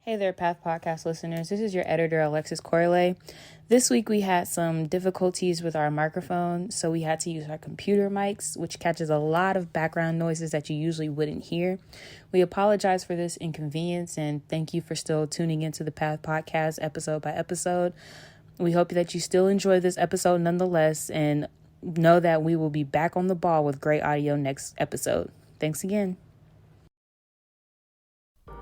Hey there, Path Podcast listeners. This is your editor, Alexis Corley. This week we had some difficulties with our microphone, so we had to use our computer mics, which catches a lot of background noises that you usually wouldn't hear. We apologize for this inconvenience, and thank you for still tuning into the Path Podcast episode by episode. We hope that you still enjoy this episode nonetheless, and know that we will be back on the ball with great audio next episode. Thanks again.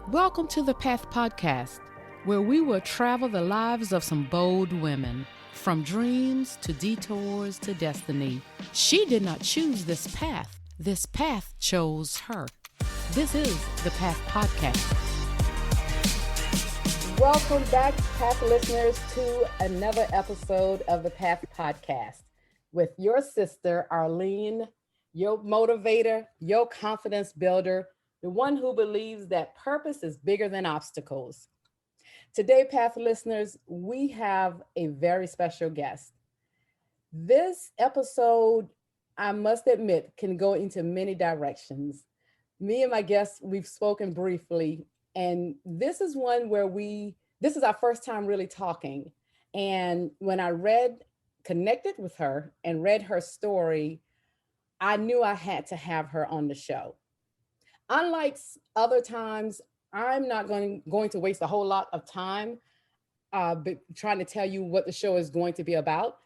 Welcome to the Path Podcast, where we will travel the lives of some bold women, from dreams to detours to destiny. She did not choose this path chose her. This is the Path Podcast. Welcome back, Path listeners, to another episode of the Path Podcast with your sister, Arlene, your motivator, your confidence builder, the one who believes that purpose is bigger than obstacles. Today, Path listeners, we have a very special guest. This episode, I must admit, can go into many directions. Me and my guests, we've spoken briefly, and this is one where this is our first time really talking. And when I connected with her and read her story, I knew I had to have her on the show. Unlike other times, I'm not going to waste a whole lot of time trying to tell you what the show is going to be about.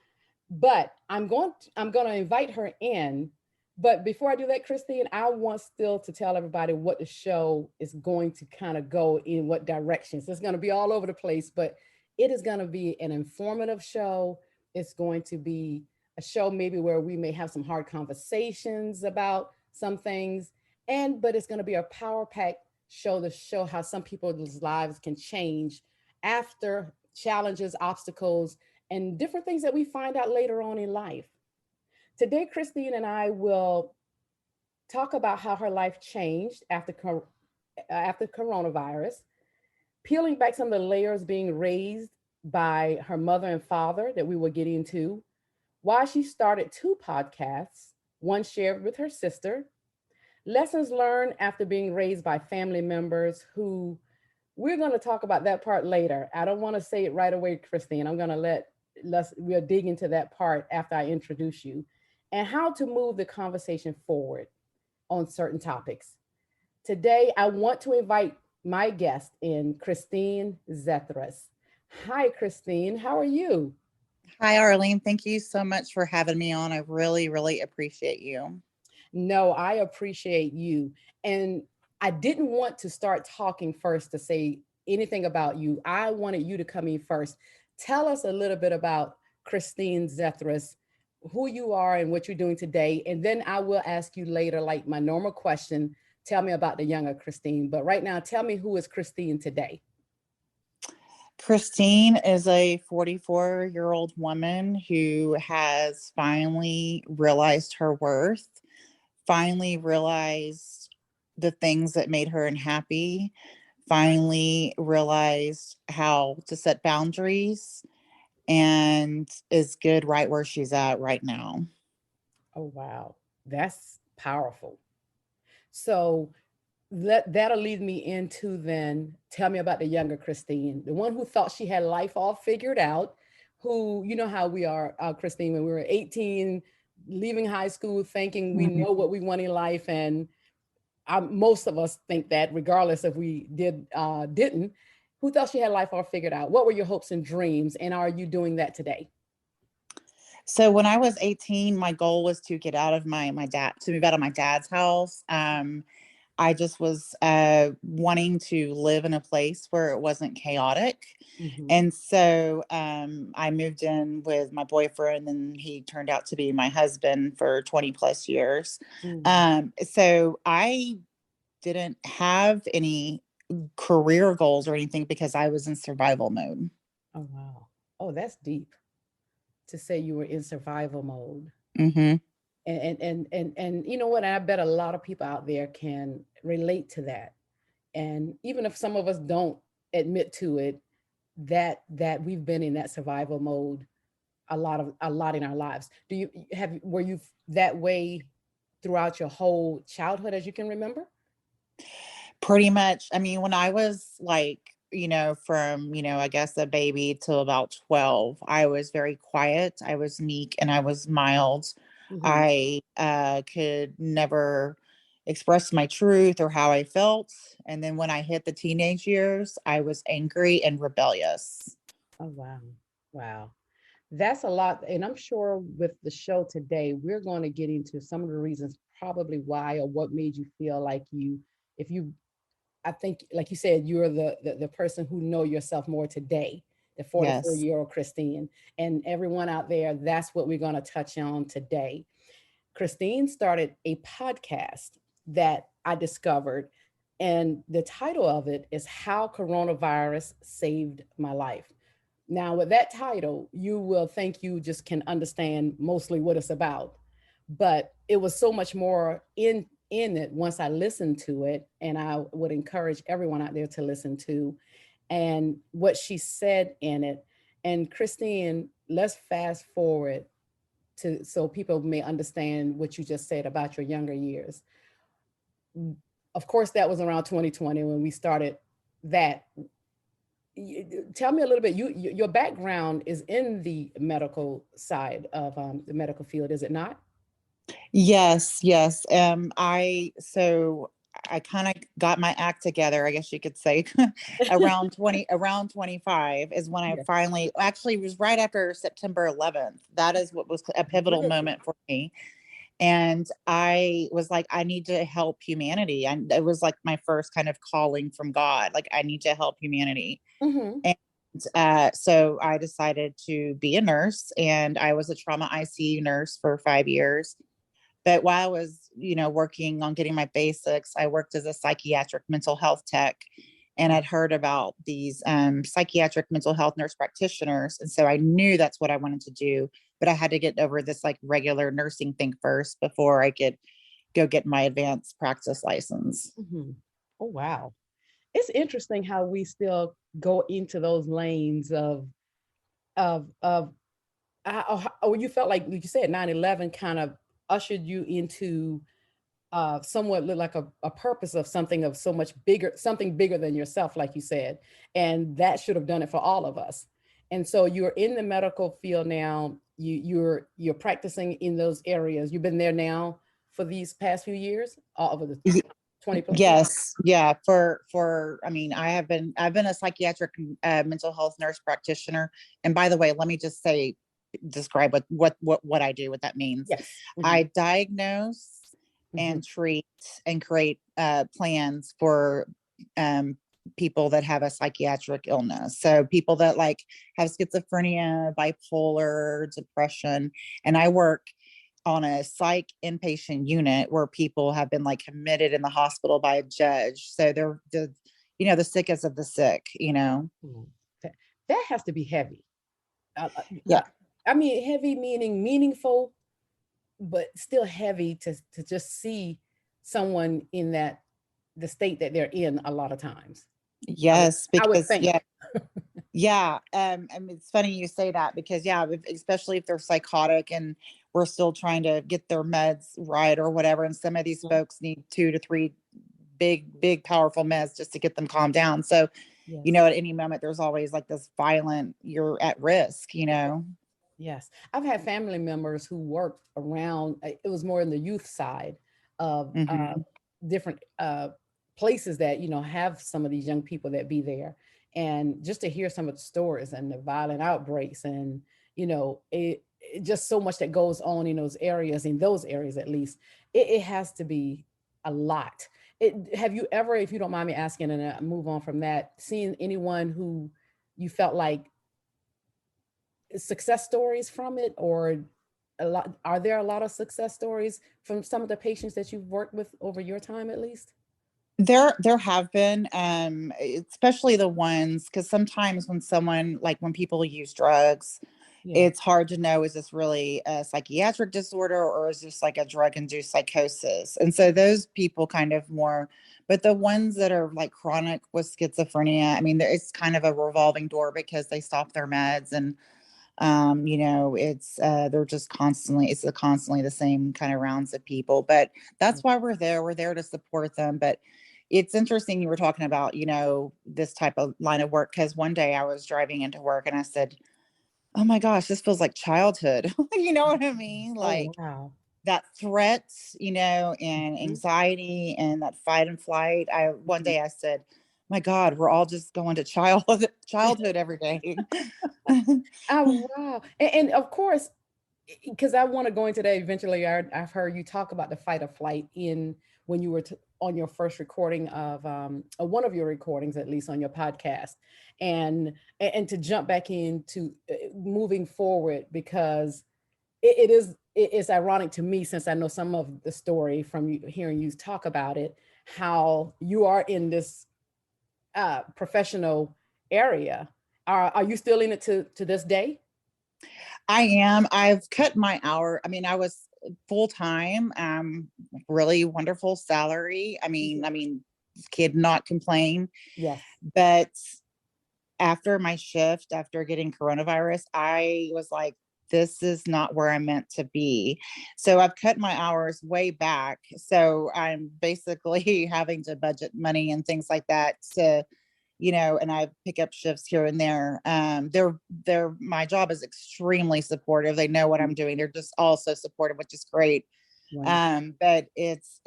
But I'm going to invite her in. But before I do that, Christine, I want still to tell everybody what the show is going to kind of go in what directions. It's going to be all over the place, but it is going to be an informative show. It's going to be a show maybe where we may have some hard conversations about some things. But it's going to be a power-packed show to show how some people's lives can change after challenges, obstacles, and different things that we find out later on in life. Today, Christine and I will talk about how her life changed after coronavirus, peeling back some of the layers being raised by her mother and father that we will get into, why she started 2 podcasts, one shared with her sister, lessons learned after being raised by family members who we're going to talk about that part later. I don't want to say it right away, Christine. I'm going to we'll dig into that part after I introduce you, and how to move the conversation forward on certain topics. Today, I want to invite my guest in, Christine Zethraus. Hi, Christine. How are you? Hi, Arlene. Thank you so much for having me on. I really, really appreciate you. No, I appreciate you. And I didn't want to start talking first to say anything about you. I wanted you to come in first. Tell us a little bit about Christine Zethraus, who you are and what you're doing today. And then I will ask you later, like my normal question, tell me about the younger Christine. But right now, tell me, who is Christine today? Christine is a 44-year-old woman who has finally realized her worth, finally realized the things that made her unhappy, finally realized how to set boundaries, and is good right where she's at right now. Oh, wow. That's powerful. So that'll lead me into then, tell me about the younger Christine, the one who thought she had life all figured out, who, you know how we are, Christine, when we were 18, leaving high school, thinking we know what we want in life. And most of us think that, regardless if we didn't, who thought she had life all figured out. What were your hopes and dreams? And are you doing that today? So when I was 18, my goal was to get out of move out of my dad's house. I just was wanting to live in a place where it wasn't chaotic. Mm-hmm. And so I moved in with my boyfriend, and he turned out to be my husband for 20 plus years. Mm-hmm. So I didn't have any career goals or anything because I was in survival mode. Oh, wow. Oh, that's deep to say you were in survival mode. Mm-hmm. And you know what? I bet a lot of people out there can relate to that. And even if some of us don't admit to it, that we've been in that survival mode a lot in our lives. Were you that way throughout your whole childhood as you can remember? Pretty much. I mean, when I was like from, I guess a baby till about 12, I was very quiet. I was meek and I was mild. Hmm. I could never express my truth or how I felt. And then when I hit the teenage years, I was angry and rebellious. Oh, wow. Wow. That's a lot. And I'm sure with the show today, we're going to get into some of the reasons probably why or what made you feel like if you, I think, like you said, you're the person who know yourself more today, the 44 Yes. year old Christine. And everyone out there, that's what we're going to touch on today. Christine started a podcast that I discovered, and the title of it is How Coronavirus Saved My Life. Now, with that title, you will think you just can understand mostly what it's about, but it was so much more in it once I listened to it, and I would encourage everyone out there to listen to and what she said in it. And Christine, let's fast forward to so people may understand what you just said about your younger years. Of course, that was around 2020 when we started that. Tell me a little bit. Your background is in the medical side of the medical field, is it not? Yes, yes. I kind of got my act together, I guess you could say, around 25 is when I Yes. finally, actually it was right after September 11th. That is what was a pivotal Really? moment for me. And I was like, I need to help humanity. And it was like my first kind of calling from God. Like, I need to help humanity. Mm-hmm. And so I decided to be a nurse, and I was a trauma ICU nurse for 5 years. But while I was, working on getting my basics, I worked as a psychiatric mental health tech, and I'd heard about these psychiatric mental health nurse practitioners. And so I knew that's what I wanted to do, but I had to get over this like regular nursing thing first before I could go get my advanced practice license. Mm-hmm. Oh, wow. It's interesting how we still go into those lanes of you felt like you said 9/11 kind of ushered you into somewhat look like a purpose of something of so much bigger, something bigger than yourself, like you said. And that should have done it for all of us. And so you're in the medical field now. You're practicing in those areas. You've been there now for these past few years, all over the 20 plus years. Yes, yeah. I mean, I've been a psychiatric mental health nurse practitioner. And by the way, let me just say, describe what I do, what that means. Yes. Hmm. I diagnose Hmm. and treat and create plans for um, people that have a psychiatric illness. So people that like have schizophrenia, bipolar, depression, and I work on a psych inpatient unit where people have been like committed in the hospital by a judge. So they're the sickest of the sick. That, that has to be heavy. Uh, uh, Yeah. uh, I mean, heavy meaning meaningful, but still heavy to just see someone in that the state that they're in a lot of times. I would Yes, I would because think. yeah, yeah. I mean, it's funny you say that because yeah, especially if they're psychotic and we're still trying to get their meds right or whatever, and some of these Mhm. folks need 2 to 3 big, powerful meds just to get them calmed down. So, Yes. at any moment there's always like this violent, you're at risk. Yes. I've had family members who worked around, it was more in the youth side of Hmm. different places that, have some of these young people that be there. And just to hear some of the stories and the violent outbreaks and, it just so much that goes on in those areas at least, it has to be a lot. Have you ever, if you don't mind me asking, and move on from that, seen anyone who you felt like success stories from it, or are there a lot of success stories from some of the patients that you've worked with over your time at least? There have been, especially the ones, because sometimes when people use drugs, Yeah. it's hard to know, is this really a psychiatric disorder or is this like a drug induced psychosis? And so those people kind of more, but the ones that are like chronic with schizophrenia, I mean, it's kind of a revolving door because they stop their meds and it's they're just constantly the same kind of rounds of people. But that's why we're there to support them. But it's interesting you were talking about, this type of line of work, because one day I was driving into work and I said, oh my gosh, this feels like childhood. You know what I mean? Oh, Like wow. that threat, and Mhm, anxiety and that fight and flight. One mhm. day I said, my God, we're all just going to childhood every day. Oh, wow. And of course, because I want to go into that eventually. I've heard you talk about the fight or flight in when you were on your first recording of one of your recordings, at least on your podcast, and and to jump back into moving forward because it is ironic to me since I know some of the story from you, hearing you talk about it, how you are in this professional area. Are you still in it to this day? I am. I've cut my hour. I mean, I was full time, really wonderful salary. Mhm. Kid not complain. Yes. But after my shift, after getting coronavirus, I was like, this is not where I'm meant to be. So I've cut my hours way back. So I'm basically having to budget money and things like that to, and I pick up shifts here and there. My job is extremely supportive. They know what I'm doing. They're just also supportive, which is great. Wonderful. But it's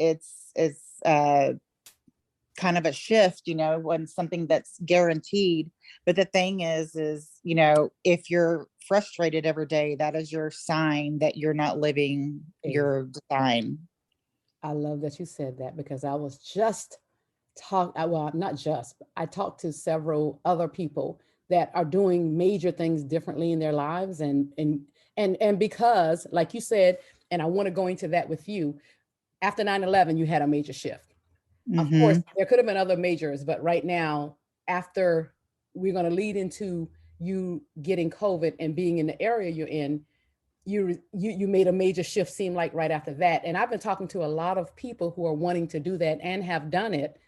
kind of a shift, when something that's guaranteed. But the thing is, if you're frustrated every day, that is your sign that you're not living your design. I love that you said that because I was just well, not just, but I talked to several other people that are doing major things differently in their lives and because like you said, and I want to go into that with you, after 9/11 you had a major shift. Of course, Hmm. there could have been other majors, but right now, after we're going to lead into you getting COVID and being in the area you're in, you made a major shift seem like right after that. And I've been talking to a lot of people who are wanting to do that and have done it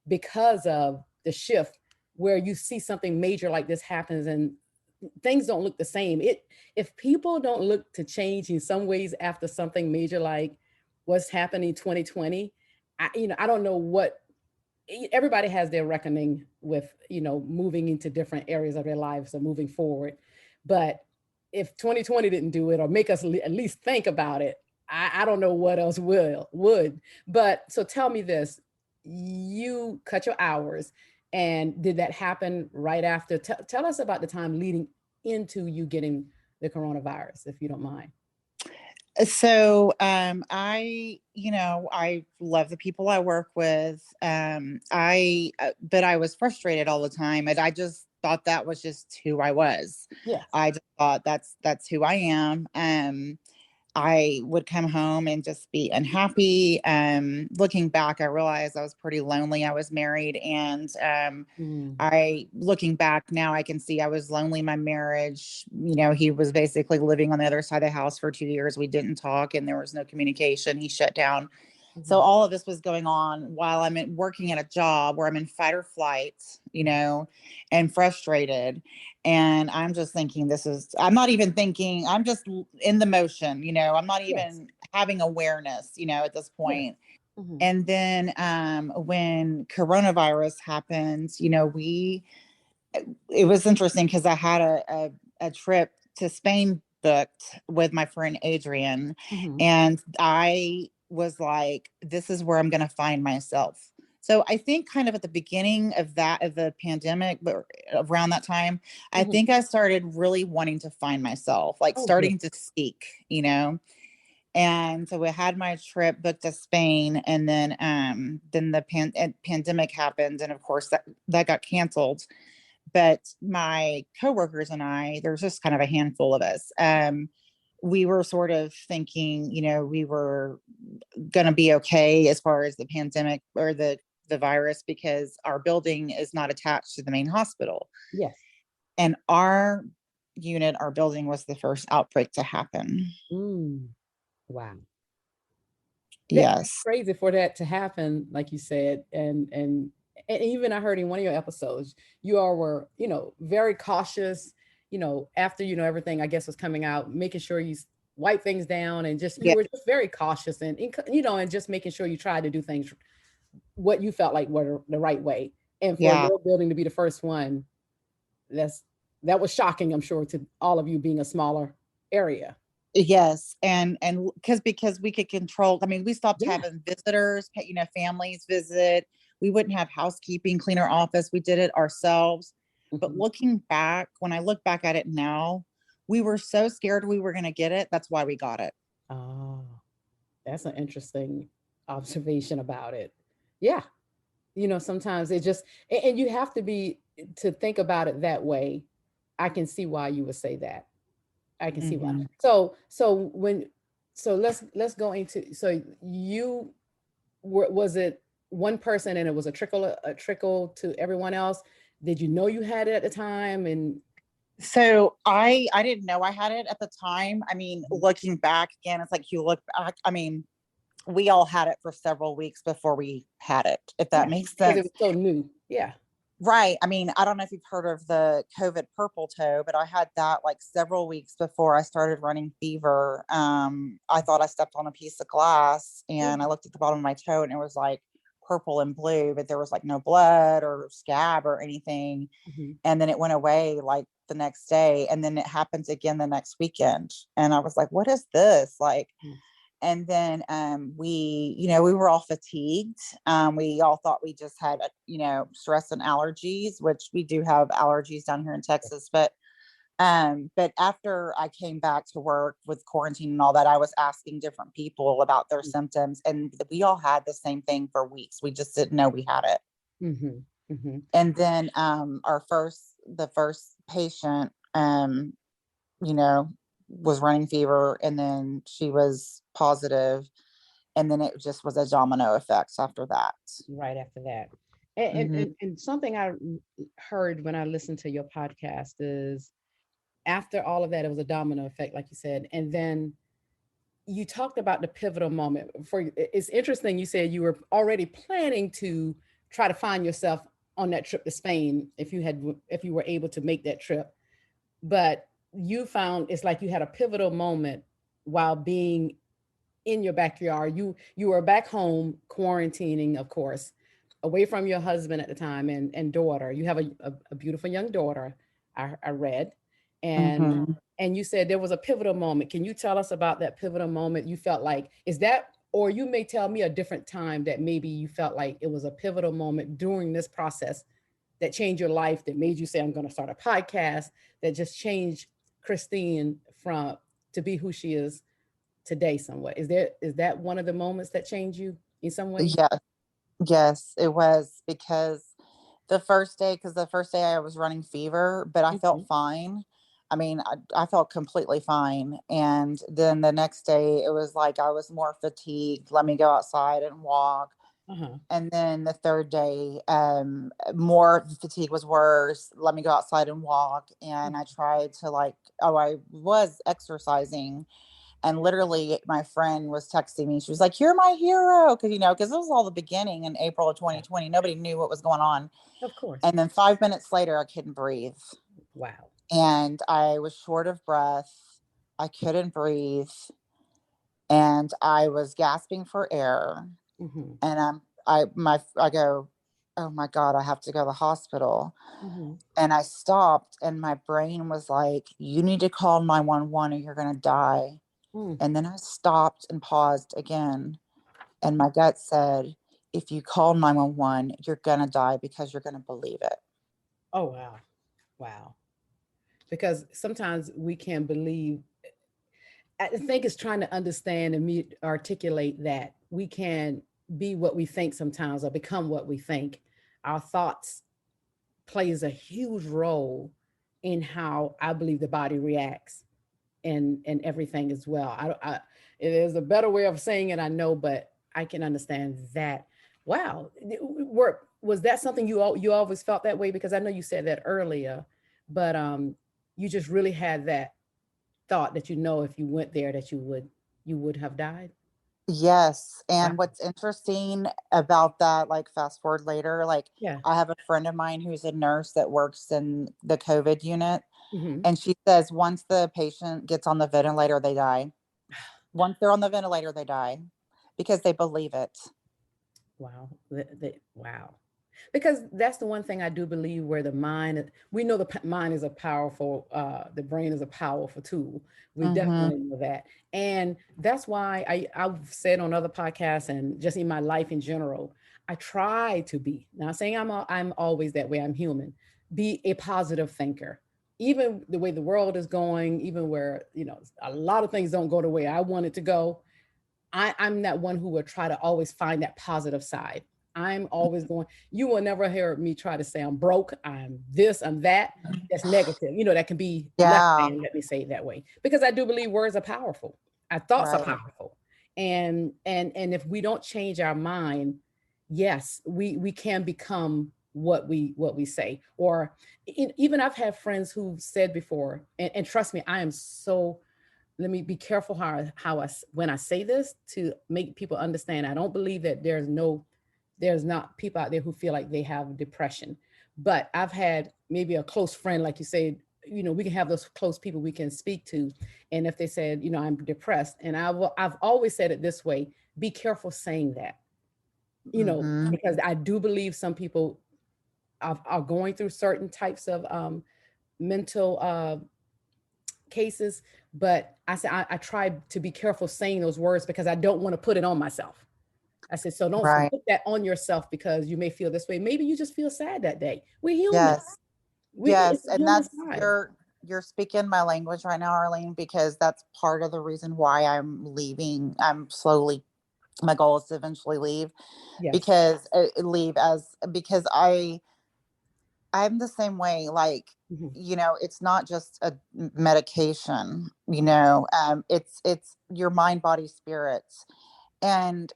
because of the shift where you see something major like this happens and things don't look the same. It if people don't look to change in some ways after something major like what's happening in 2020, I don't know what everybody has their reckoning with, moving into different areas of their lives or moving forward. But if 2020 didn't do it or make us at least think about it, I don't know what else would. But so tell me this, you cut your hours and did that happen right after? Tell us about the time leading into you getting the coronavirus, if you don't mind. So I love the people I work with. But I was frustrated all the time, and I just thought that was just who I was. Yes. I just thought that's who I am. I would come home and just be unhappy. Looking back, I realized I was pretty lonely. I was married, and Mm. I looking back now, I can see I was lonely in my marriage. He was basically living on the other side of the house for 2 years. We didn't talk, and there was no communication. He shut down. So Mhm. all of this was going on while working at a job where I'm in fight or flight, and frustrated. And I'm just thinking, I'm not even thinking, I'm just in the motion, I'm not Yes. even having awareness, at this Yes. point. Mhm. And then when coronavirus happened, it was interesting because I had a trip to Spain booked with my friend Adrian. Mhm. And I was like, this is where I'm going to find myself. So I think kind of at the beginning of the pandemic, but around that time, I Mhm. think I started really wanting to find myself, like Oh, good. starting to seek. And so we had my trip booked to Spain, and then the pandemic happened, and of course that got canceled. But my coworkers and I, there's just kind of a handful of us. We were sort of thinking, we were going to be okay as far as the pandemic or the virus because our building is not attached to the main hospital, Yes. and our building was the first outbreak to happen. Mm. Wow. That's Yes. crazy for that to happen, like you said, and even I heard in one of your episodes, you all were, very cautious, after everything I guess was coming out, making sure you wipe things down and just you Yeah. were just very cautious and just making sure you tried to do things what you felt like were the right way. And for Yeah. your building to be the first one, that was shocking, I'm sure, to all of you being a smaller area. Yes, and because we could control. I mean, we stopped Yeah. having visitors, families visit. We wouldn't have housekeeping, clean our office. We did it ourselves. But Mhm. looking back, when I look back at it now, we were so scared we were going to get it. That's why we got it. Oh, that's an interesting observation about it. Yeah. Sometimes it just, and you have to be to think about it that way. I can see why you would say that. I can see why. Hmm. So let's go into, so you were, was it one person and it was a trickle to everyone else? Did you know you had it at the time? And So I didn't know I had it at the time. I mean, looking back again, it's like you look back. I mean, we all had it for several weeks before we had it, if that yeah, makes because it sense. was so new. Yeah. Right. I mean, I don't know if you've heard of the COVID purple toe, but I had that like several weeks before I started running fever. I thought I stepped on a piece of glass and I looked at the bottom of my toe and it was like purple and blue, but there was like no blood or scab or anything. Mm-hmm. And then it went away like the next day. And then it happens again the next weekend. And I was like, what is this? Like, and then we were all fatigued. We all thought we just had stress and allergies, which we do have allergies down here in Texas. But after I came back to work with quarantine and all that, I was asking different people about their symptoms, and we all had the same thing for weeks. We just didn't know we had it. Mm-hmm. Mm-hmm. And then the first patient you know was running fever, and then she was positive, and then it just was a domino effect after that. Right after that. And, Hmm. and, and something I heard when I listened to your podcast is, after all of that, it was a domino effect, like you said. And then you talked about the pivotal moment. It's interesting, you said you were already planning to try to find yourself on that trip to Spain if you were able to make that trip. But you found it's like you had a pivotal moment while being in your backyard. You were back home quarantining, of course, away from your husband at the time and daughter. You have a beautiful young daughter, I read. And Hmm. and you said there was a pivotal moment. Can you tell us about that pivotal moment? You felt like, is that, or you may tell me a different time that maybe you felt like it was a pivotal moment during this process that changed your life, that made you say, I'm going to start a podcast, that just changed Christine from to be who she is today somewhat. Is that one of the moments that changed you in some way? Yeah. Yes, it was, because the first day I was running fever, but I felt Mhm. fine. I mean, I felt completely fine. And then the next day it was like I was more fatigued. Let me go outside and walk. Uh-huh. And then the third day, more fatigue was worse. Let me go outside and walk. And I tried to I was exercising, and literally my friend was texting me. She was like, "You're my hero." Because it was all the beginning in April of Yeah, 2020. Nobody knew what was going on. of course. And then 5 minutes later, I couldn't breathe. Wow. And I was short of breath. I couldn't breathe. And I was gasping for air. Mm-hmm. And I go, "Oh my God, I have to go to the hospital." Mm-hmm. And I stopped, and my brain was like, "You need to call 911 or you're going to die." Mm. And then I stopped and paused again. And my gut said, "If you call 911, you're going to die because you're going to believe it." Oh wow. Wow. Because sometimes we can believe, I think it's trying to understand and articulate that we can be what we think sometimes, or become what we think. Our thoughts plays a huge role in how I believe the body reacts and everything as well. It is a better way of saying it, I know, but I can understand that. Wow, was that something you always felt that way? Because I know you said that earlier, but you just really had that thought that, if you went there, that you would have died. Yes. Wow. And what's interesting about that, like fast forward later, like Yeah. I have a friend of mine who's a nurse that works in the COVID unit. Hmm. And she says once the patient gets on the ventilator, they die. Once they're on the ventilator, they die because they believe it. Wow. Wow. Because that's the one thing I do believe, where the mind, we know the mind is a powerful, the brain is a powerful tool. We Mm-hmm. definitely know that. And that's why I've said on other podcasts and just in my life in general, I try to be, not saying I'm always that way, I'm human, be a positive thinker. Even the way the world is going, even where, a lot of things don't go the way I want it to go, I'm that one who will try to always find that positive side. I'm always going, you will never hear me try to say I'm broke, I'm this, I'm that. That's negative. That can be less Yeah. than, let me say it that way. Because I do believe words are powerful. Our thoughts are Right. powerful. And if we don't change our mind, yes, we can become what we say. Or even I've had friends who said before, and trust me, I am so, let me be careful how when I say this, to make people understand. I don't believe that there's not people out there who feel like they have depression, but I've had maybe a close friend, like you said, we can have those close people we can speak to, and if they said, I'm depressed, and I've always said it this way: be careful saying that, Mm-hmm. because I do believe some people are going through certain types of mental cases. But I said I try to be careful saying those words, because I don't want to put it on myself. I said, so don't Right. put that on yourself, because you may feel this way. Maybe you just feel sad that day. We're human. Yes. It's Yes. a And human that's side. you're speaking my language right now, Arlene, because that's part of the reason why I'm leaving. I'm slowly, my goal is to eventually leave, Yes. because leave as because I'm the same way. Like, Mhm. it's not just a medication, Yes. it's your mind, body, spirits. And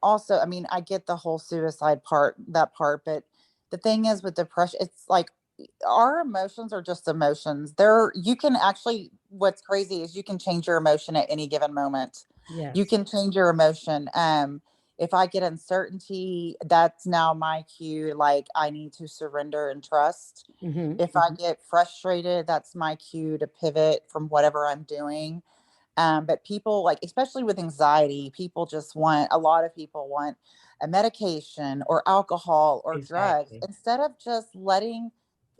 also, I mean, I get the whole suicide part, that part, but the thing is with depression, it's like our emotions are just emotions. You can actually, what's crazy is you can change your emotion at any given moment. You Yes. can change your emotion. If I get uncertainty, that's now my cue, like I need to surrender and trust. Hmm. If I get frustrated, that's my cue to pivot from whatever I'm doing. But people, like, especially with anxiety, a lot of people want a medication or alcohol or drugs Exactly. instead of just letting,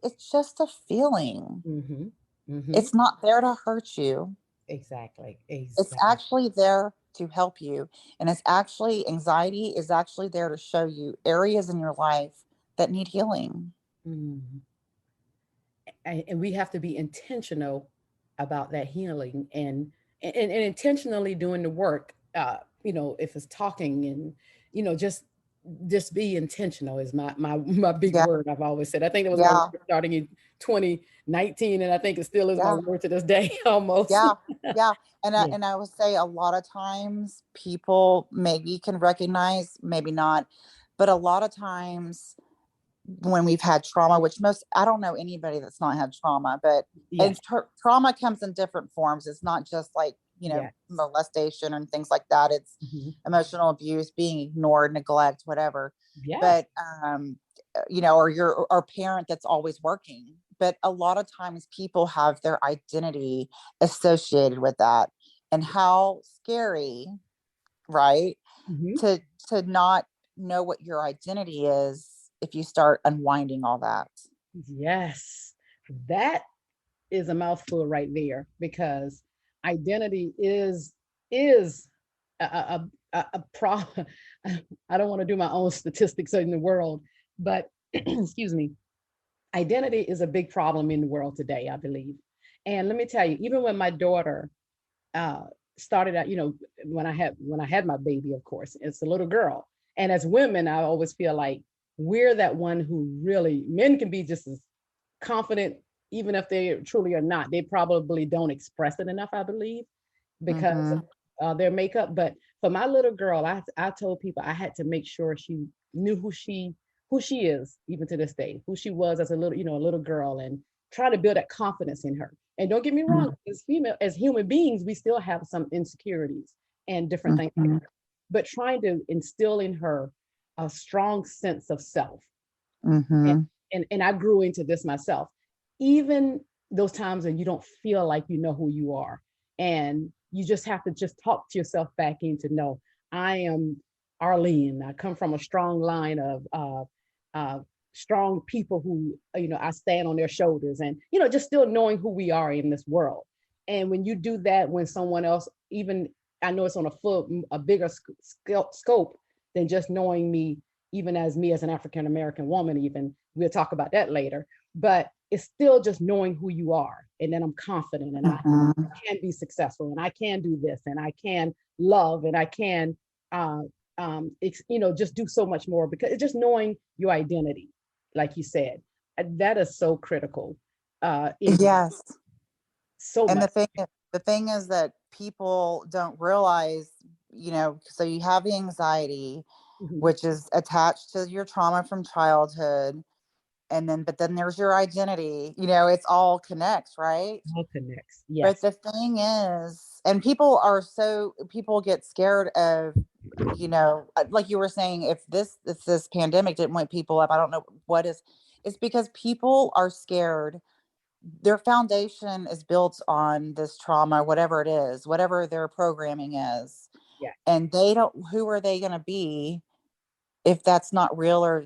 it's just a feeling. Hmm. Hmm. It's not there to hurt you. Exactly. It's Exactly. actually there to help you. And anxiety is actually there to show you areas in your life that need healing. Mhm. And we have to be intentional about that healing, and intentionally doing the work. If it's talking, and just be intentional is my big Yeah. word. I've always said, I think that was my Yeah. word starting in 2019, and I think it still is my Yeah. word to this day almost. Yeah, yeah, and Yeah. I would say a lot of times people maybe can recognize, maybe not, but a lot of times when we've had trauma, which most I don't know anybody that's not had trauma, but and Yes. trauma comes in different forms. It's not just like Yes. molestation and things like that. It's Hmm. emotional abuse, being ignored, neglect, whatever. Yes. But or or parent that's always working. But a lot of times people have their identity associated with that, and how scary, right? Hmm. To not know what your identity is if you start unwinding all that. Yes. That is a mouthful right there, because identity is a problem. I don't want to do my own statistics in the world, but excuse me, identity is a big problem in the world today, I believe. And let me tell you, even when my daughter uh, started out, when I had my baby, of course, it's a little girl. And as women, I always feel like we're that one who really, men can be just as confident, even if they truly are not. They probably don't express it enough, I believe, because Mm-hmm. their makeup. But for my little girl, I told people I had to make sure she knew who she is, even to this day, who she was as a little girl, and try to build that confidence in her. And don't get me wrong, as human beings, we still have some insecurities and different things like Mm-hmm. that. But trying to instill in her a strong sense of self. And Mm-hmm. and I grew into this myself. Even those times when you don't feel like you know who you are, and you just have to just talk to yourself back into, no, I am. Arlene. I come from a strong line of strong people who, I stand on their shoulders, and, just still knowing who we are in this world. And when you do that, when someone else, even, I know it's on a bigger scope than just knowing me, even as me as an African American woman, even we'll talk about that later. But it's still just knowing who you are. And then I'm confident, and I can be successful, and I can do this, and I can love, and I can, just do so much more, because it's just knowing your identity, like you said, that is so critical. Yes. So And much. the thing is that people don't realize, so you have the anxiety, Mhm. which is attached to your trauma from childhood. But then there's your identity, it's all connects, right? All connects. But Yes. the thing is, and people get scared of, like you were saying, if this pandemic didn't wake people up, I don't know what is, it's because people are scared. Their foundation is built on this trauma, whatever it is, whatever their programming is. Yeah. And who are they going to be if that's not real, or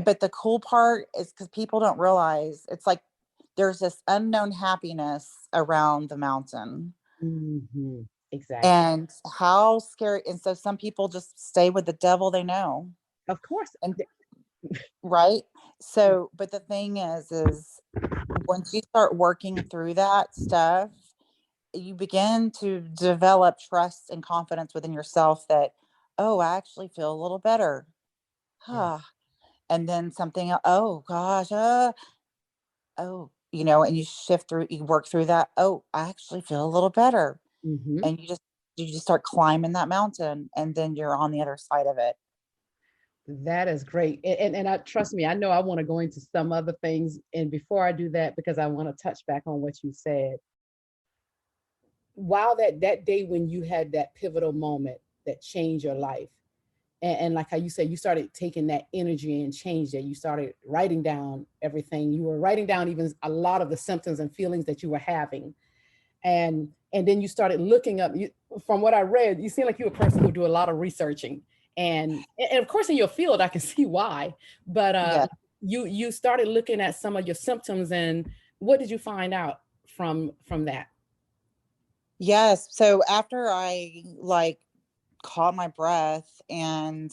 but the cool part is, because people don't realize, it's like there's this unknown happiness around the mountain. Mm-hmm. Exactly. And how scary. And so some people just stay with the devil they know. Of course. And right. So, but the thing is once you start working through that stuff, you begin to develop trust and confidence within yourself that, oh, I actually feel a little better. Yeah. And then something, oh gosh, oh, and you work through that. Oh, I actually feel a little better. Mm-hmm. And you just start climbing that mountain, and then you're on the other side of it. That is great. And I trust me, I know I want to go into some other things. And before I do that, because I want to touch back on what you said, while that day when you had that pivotal moment that changed your life, and like how you said, you started taking that energy and changed it. You started writing down everything. You were writing down even a lot of the symptoms and feelings that you were having. And then you started looking up. From what I read, you seem like you're a person who do a lot of researching. And of course in your field, I can see why. But Yeah. you started looking at some of your symptoms, and what did you find out from that? Yes. So after I caught my breath and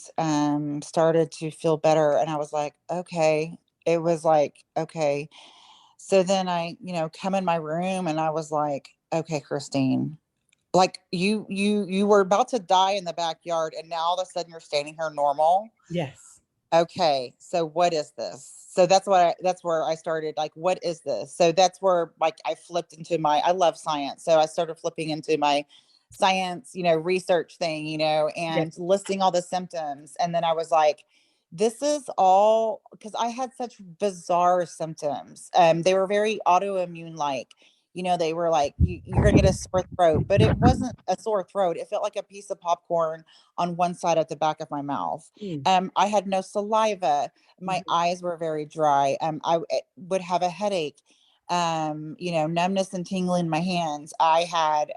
started to feel better, and I was like, okay, it was like, okay. So then I, come in my room, and I was like, okay, Christine, like you were about to die in the backyard, and now all of a sudden you're standing here normal. Yes. Okay, so what is this? So that's where I started, like, what is this? So that's where, like, I flipped into I love science. So I started flipping into my science, research thing, Yes. and listing all the symptoms. And then I was like, this is all because I had such bizarre symptoms. They were very autoimmune like. They were like, you're gonna get a sore throat, but it wasn't a sore throat. It felt like a piece of popcorn on one side at the back of my mouth. Mm. I had no saliva. My Mhm. eyes were very dry. Would have a headache. Numbness and tingling in my hands. I had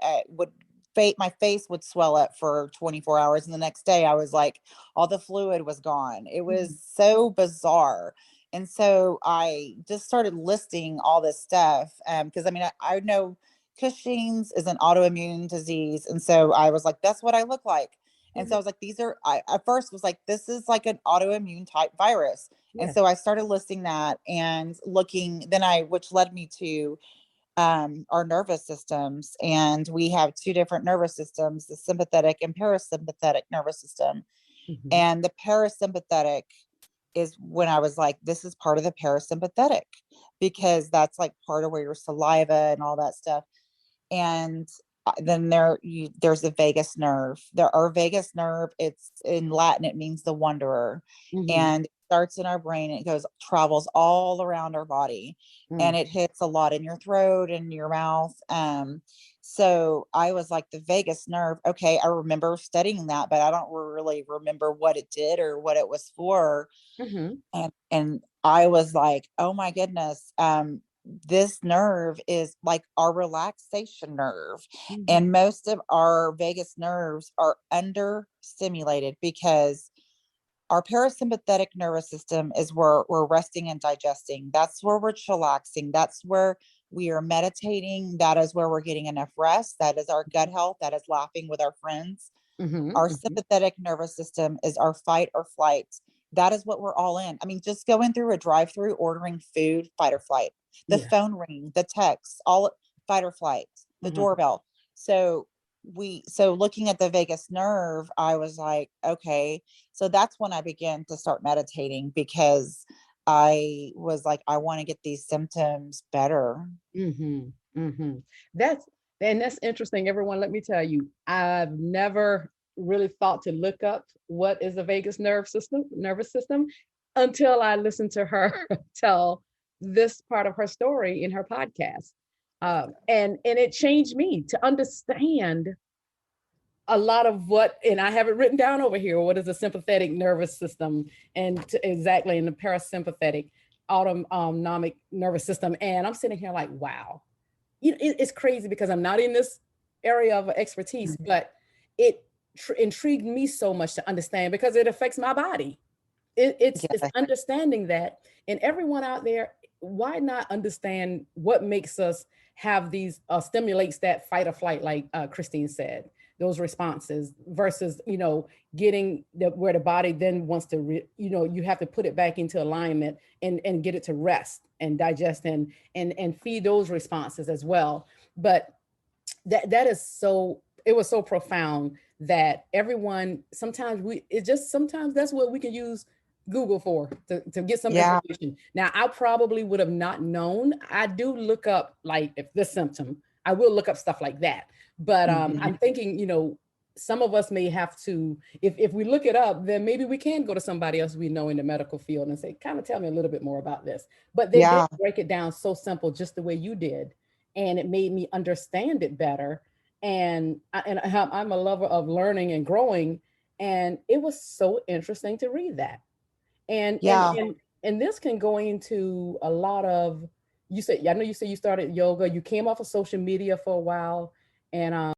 my face would swell up for 24 hours, and the next day I was like, all the fluid was gone. It Mhm. was so bizarre. And so I just started listing all this stuff, because I know Cushing's is an autoimmune disease, and so I was like, that's what I look like. And so I Mhm. was like, I at first was like, this is like an autoimmune type virus. And Yes. so I started listing that and looking, which led me to our nervous systems. And we have two different nervous systems, the sympathetic and parasympathetic nervous system. Mhm. And the parasympathetic is when I was like, this is part of the parasympathetic, because that's like part of where your saliva and all that stuff. And then there's the vagus nerve. Our vagus nerve, it's in Latin, it means the wanderer. Mhm. And it starts in our brain, and it travels all around our body, and Mm. it hits a lot in your throat and your mouth. So I was like, the vagus nerve, okay, I remember studying that, but I don't really remember what it did or what it was for. Mhm. And I was like, oh my goodness. this nerve is like our relaxation nerve. Mhm. And most of our vagus nerves are under stimulated because our parasympathetic nervous system is where we're resting and digesting. That's where we're chillaxing. That's where we are meditating. That is where we're getting enough rest. That is our gut health. That is laughing with our friends. Mhm. Our Mhm. sympathetic nervous system is our fight or flight. That is what we're all in. I mean, just going through a drive through, ordering food, fight or flight. The Yeah. phone ring, the text, all fight or flight, the Mhm. doorbell. So so looking at the vagus nerve, I was like, okay. So that's when I began to start meditating because I was like, I want to get these symptoms better. Mhm. Mhm. That's and that's interesting, everyone. Let me tell you, I've never really thought to look up what is the vagus nervous system, until I listened to her tell this part of her story in her podcast. And it changed me to understand a lot of what, and I have it written down over here. What is the sympathetic nervous system, and exactly in the parasympathetic autonomic nervous system? And I'm sitting here like, wow, it's crazy because I'm not in this area of expertise, but it intrigued me so much to understand because it affects my body. It's Yeah. understanding that, and everyone out there, why not understand what makes us have these stimulates that fight or flight, like Christine said, those responses versus getting where the body then wants to you have to put it back into alignment and get it to rest and digest and feed those responses as well. But that is so, it was so profound that everyone, sometimes sometimes that's what we can use Google for, to get some Yeah. information. Now, I probably would have not known. I do look up, like, if this symptom, I will look up stuff like that. But Mhm. I'm thinking, some of us may have to, if we look it up, then maybe we can go to somebody else we know in the medical field and say, kind of tell me a little bit more about this. But they did Yeah. break it down so simple, just the way you did, and it made me understand it better. And I'm a lover of learning and growing, and it was so interesting to read that. And and Yeah. and and this can go into a lot of, you said, I know you said you started yoga, you came off of social media for a while, and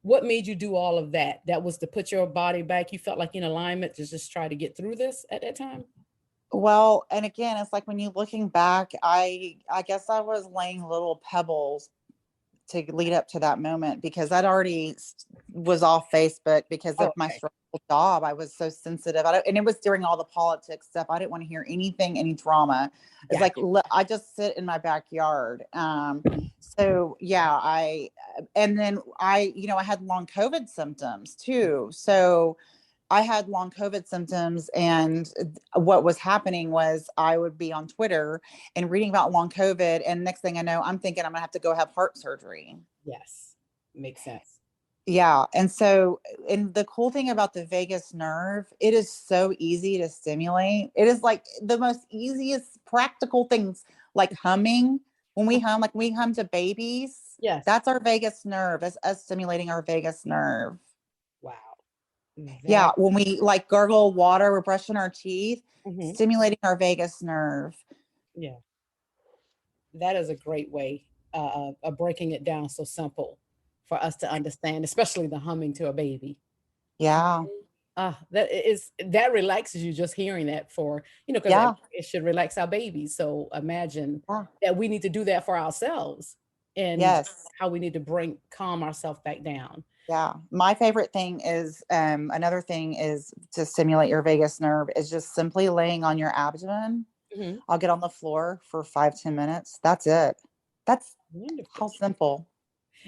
what made you do all of that? That was to put your body back. You felt like in alignment to just try to get through this at that time. Well, and again, it's like when you looking back, I guess I was laying little pebbles to lead up to that moment because I'd already was off Facebook because Oh, of my okay. stressful job. I was so sensitive. And it was during all the politics stuff. I didn't want to hear anything, any drama. It's like Gotcha. I just sit in my backyard. So yeah, and then I had long COVID symptoms too. So I had long COVID symptoms, and what was happening was I would be on Twitter and reading about long COVID, and next thing I know, I'm thinking I'm gonna have to go have heart surgery. Yes, makes sense. Yeah, and so, and the cool thing about the vagus nerve, it is so easy to stimulate. It is like the most easiest practical things, like humming. When we hum, like we hum to babies, Yes. that's our vagus nerve. It's us stimulating our vagus nerve. Wow. Yeah, That. when we like gargle water, we're brushing our teeth, Mhm. stimulating our vagus nerve. Yeah, that is a great way of breaking it down so simple for us to understand, especially the humming to a baby. Yeah, That relaxes you just hearing that, for because yeah, it should relax our babies. So imagine yeah, that we need to do that for ourselves, and yes, how we need to bring calm ourselves back down. yeah. My favorite thing is another thing is to stimulate your vagus nerve is just simply laying on your abdomen. Mhm. I'll get on the floor for 5-10 minutes. That's it. That's how Wonderful. simple.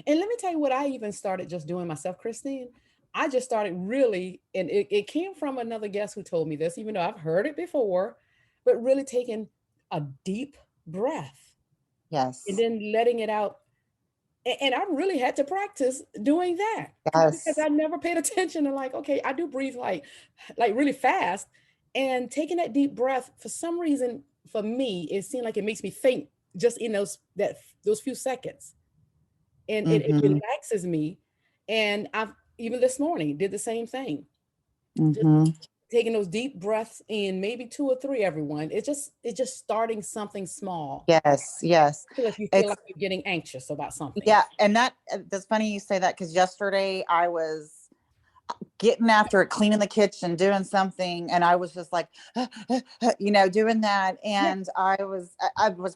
And let me tell you what I even started just doing myself, Christine. I just started really, and it came from another guest who told me this, even though I've heard it before, but really taking a deep breath and Yes, then letting it out. And I really had to practice doing that because yes, I never paid attention to, like, okay, I do breathe like really fast, and taking that deep breath, for some reason, for me, it seemed like it makes me think just in those few seconds, and it mm-hmm, relaxes me. And I've even this morning did the same thing, just mm-hmm. taking those deep breaths in, maybe 2 or 3, everyone. It's just starting something small. Yes, yes. Feel if you feel It's like you're getting anxious about something. yeah, and that's funny you say that, because yesterday I was getting after it, cleaning the kitchen, doing something, and I was just like, doing that. Yeah. And I was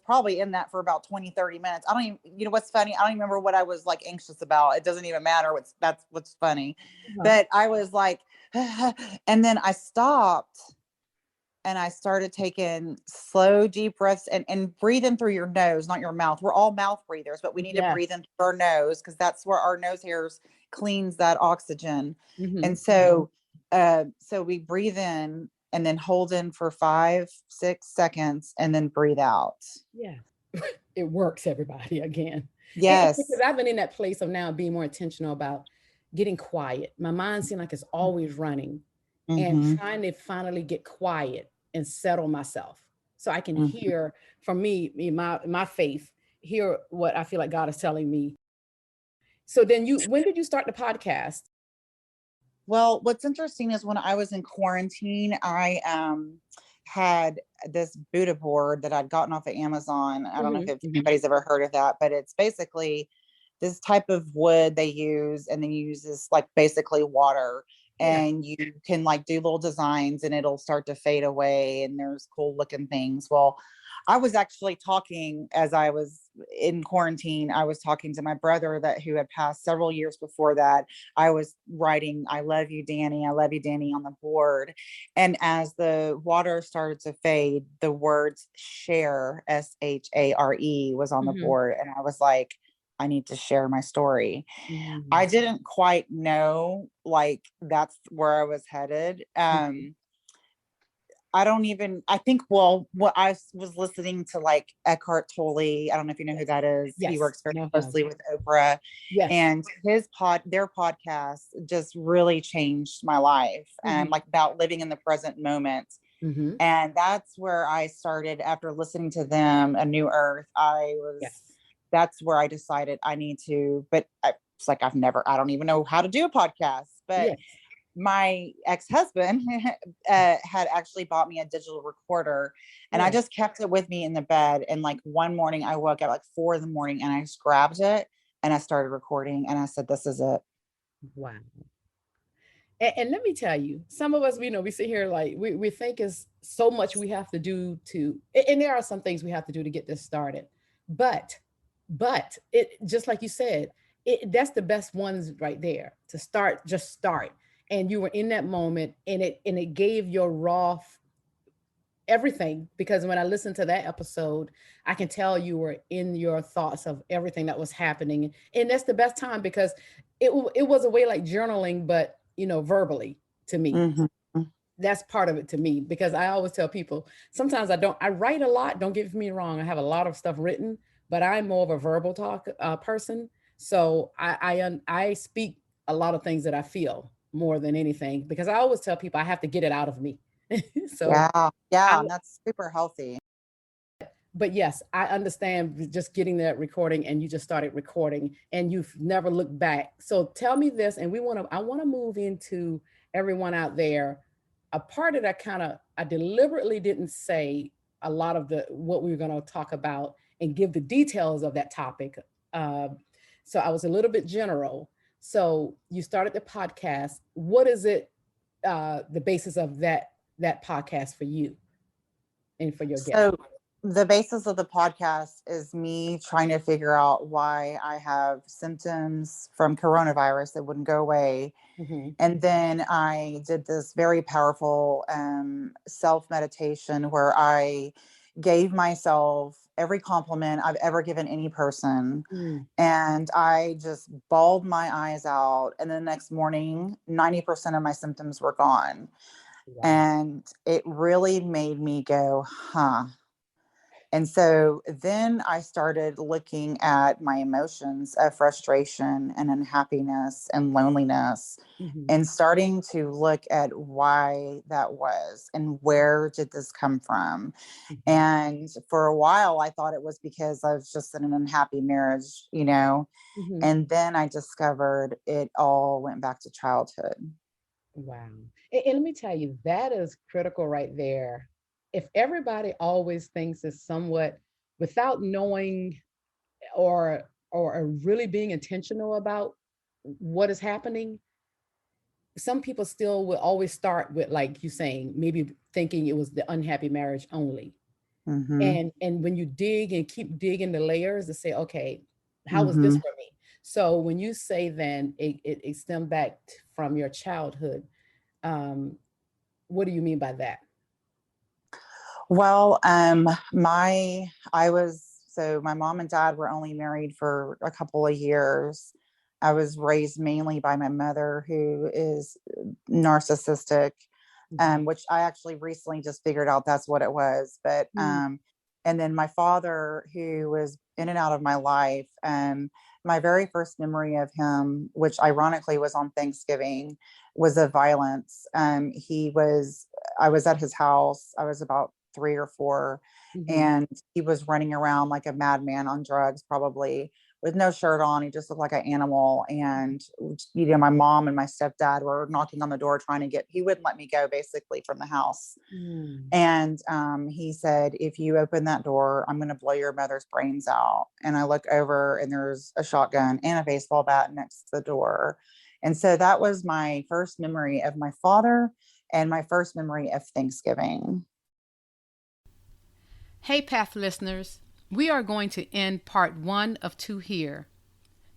probably in that for about 20, 30 minutes. I don't even, what's funny, I don't even remember what I was like anxious about. It doesn't even matter. That's what's funny. Uh-huh. But I was like, and then I stopped and I started taking slow, deep breaths and breathing through your nose, not your mouth. We're all mouth breathers, but we need to breathe Yes. in through our nose, because that's where our nose hairs cleans that oxygen. Mm-hmm. And so we breathe in and then hold in for 5, 6 seconds and then breathe out. Yeah. It works, everybody, again. And because Yes. I've been in that place of now being more intentional about getting quiet. My mind seems like it's always running, and Mm-hmm. trying to finally get quiet and settle myself so I can Mm-hmm. hear from my faith, hear what I feel like God is telling me. So then when did you start the podcast? Well, what's interesting is when I was in quarantine, I had this Buddha board that I'd gotten off of Amazon. I don't know Mm-hmm. if anybody's ever heard of that, but it's basically this type of wood they use, and then you use this like basically water, Yeah. and you can like do little designs and it'll start to fade away, and there's cool looking things. Well, I was actually talking as I was in quarantine. I was talking to my brother that who had passed several years before that. I was writing, I love you, Danny. I love you, Danny, on the board. And as the water started to fade, the words share, SHARE, was on the Mm-hmm. board. And I was like, I need to share my story. Mm-hmm. I didn't quite know like that's where I was headed. I think, well, what was listening to like Eckhart Tolle. I don't know if you know who that is. He Yes. works very No. closely with Oprah, Yes. and their podcast just really changed my life, and Mm-hmm. like about living in the present moment. Mm-hmm. And that's where I started after listening to them, A New Earth. Yes. That's where I decided I need to, but it's like, I don't even know how to do a podcast, but Yes. my ex-husband had actually bought me a digital recorder, and I Yeah. just kept it with me in the bed. And like one morning I woke up like 4 in the morning and I just grabbed it and I started recording, and I said, this is it. Wow. And let me tell you, some of us, we sit here like we think is so much we have to do and there are some things we have to do to get this started. But, it just like you said, that's the best ones right there to start, just start. And you were in that moment, and it gave your everything, because when I listened to that episode, I can tell you were in your thoughts of everything that was happening. And that's the best time, because it was a way like journaling, but verbally, to me. Mm-hmm. That's part of it to me, because I always tell people, sometimes I write a lot, don't get me wrong, I have a lot of stuff written, but I'm more of a verbal talk person. So I speak a lot of things that I feel more than anything, because I always tell people I have to get it out of me. So Yeah, I, yeah, and that's super healthy. but yes, I understand just getting that recording, and you just started recording and you've never looked back. So tell me this, and I want to move into everyone out there. A part that I deliberately didn't say a lot of what we were going to talk about and give the details of that topic. So I was a little bit general. So you started the podcast. What is it, the basis of that podcast for you and for your guests? So the basis of the podcast is me trying to figure out why I have symptoms from coronavirus that wouldn't go away. Mm-hmm. And then I did this very powerful self meditation where I gave myself every compliment I've ever given any person. Mm. And I just bawled my eyes out. And the next morning, 90% of my symptoms were gone. Wow. And it really made me go, huh. And so then I started looking at my emotions of frustration and unhappiness and loneliness, Mm-hmm. and starting to look at why that was and where did this come from. Mm-hmm. And for a while, I thought it was because I was just in an unhappy marriage. Mm-hmm. And then I discovered it all went back to childhood. Wow. And let me tell you, that is critical right there. If everybody always thinks it's somewhat without knowing or really being intentional about what is happening, some people still will always start with, like you saying, maybe thinking it was the unhappy marriage only. Mm-hmm. And when you dig and keep digging the layers to say, okay, how was this Mm-hmm. for me? So when you say then it stemmed back from your childhood, um, what do you mean by that? Well, my mom and dad were only married for a couple of years. I was raised mainly by my mother, who is narcissistic, Mhm. which I actually recently just figured out that's what it was. But Mm. and then my father, who was in and out of my life. My very first memory of him, which ironically was on Thanksgiving, was of violence. I was at his house. I was about 3 or 4, Mhm. and he was running around like a madman on drugs, probably with no shirt on. He just looked like an animal. And, my mom and my stepdad were knocking on the door trying to he wouldn't let me go basically from the house. Mm. And he said, if you open that door, I'm going to blow your mother's brains out. And I look over and there's a shotgun and a baseball bat next to the door. And so that was my first memory of my father and my first memory of Thanksgiving. Hey, Path listeners, we are going to end part 1 of 2 here.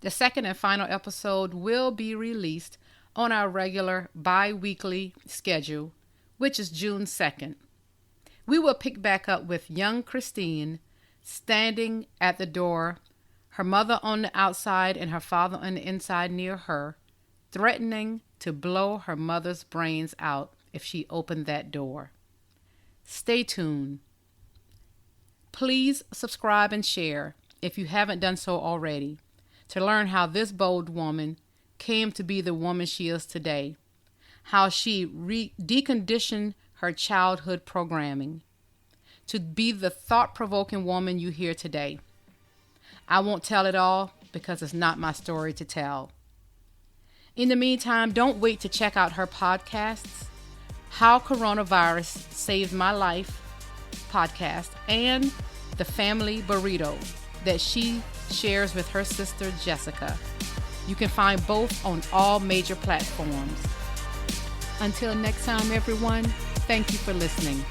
The second and final episode will be released on our regular bi-weekly schedule, which is June 2nd. We will pick back up with young Christine standing at the door, her mother on the outside and her father on the inside near her, threatening to blow her mother's brains out if she opened that door. Stay tuned. Please subscribe and share, if you haven't done so already, to learn how this bold woman came to be the woman she is today, how she deconditioned her childhood programming to be the thought-provoking woman you hear today. I won't tell it all because it's not my story to tell. In the meantime, don't wait to check out her podcasts, How Coronavirus Saved My Life podcast, and The Family Burrito that she shares with her sister Jessica. You can find both on all major platforms. Until next time, everyone, thank you for listening.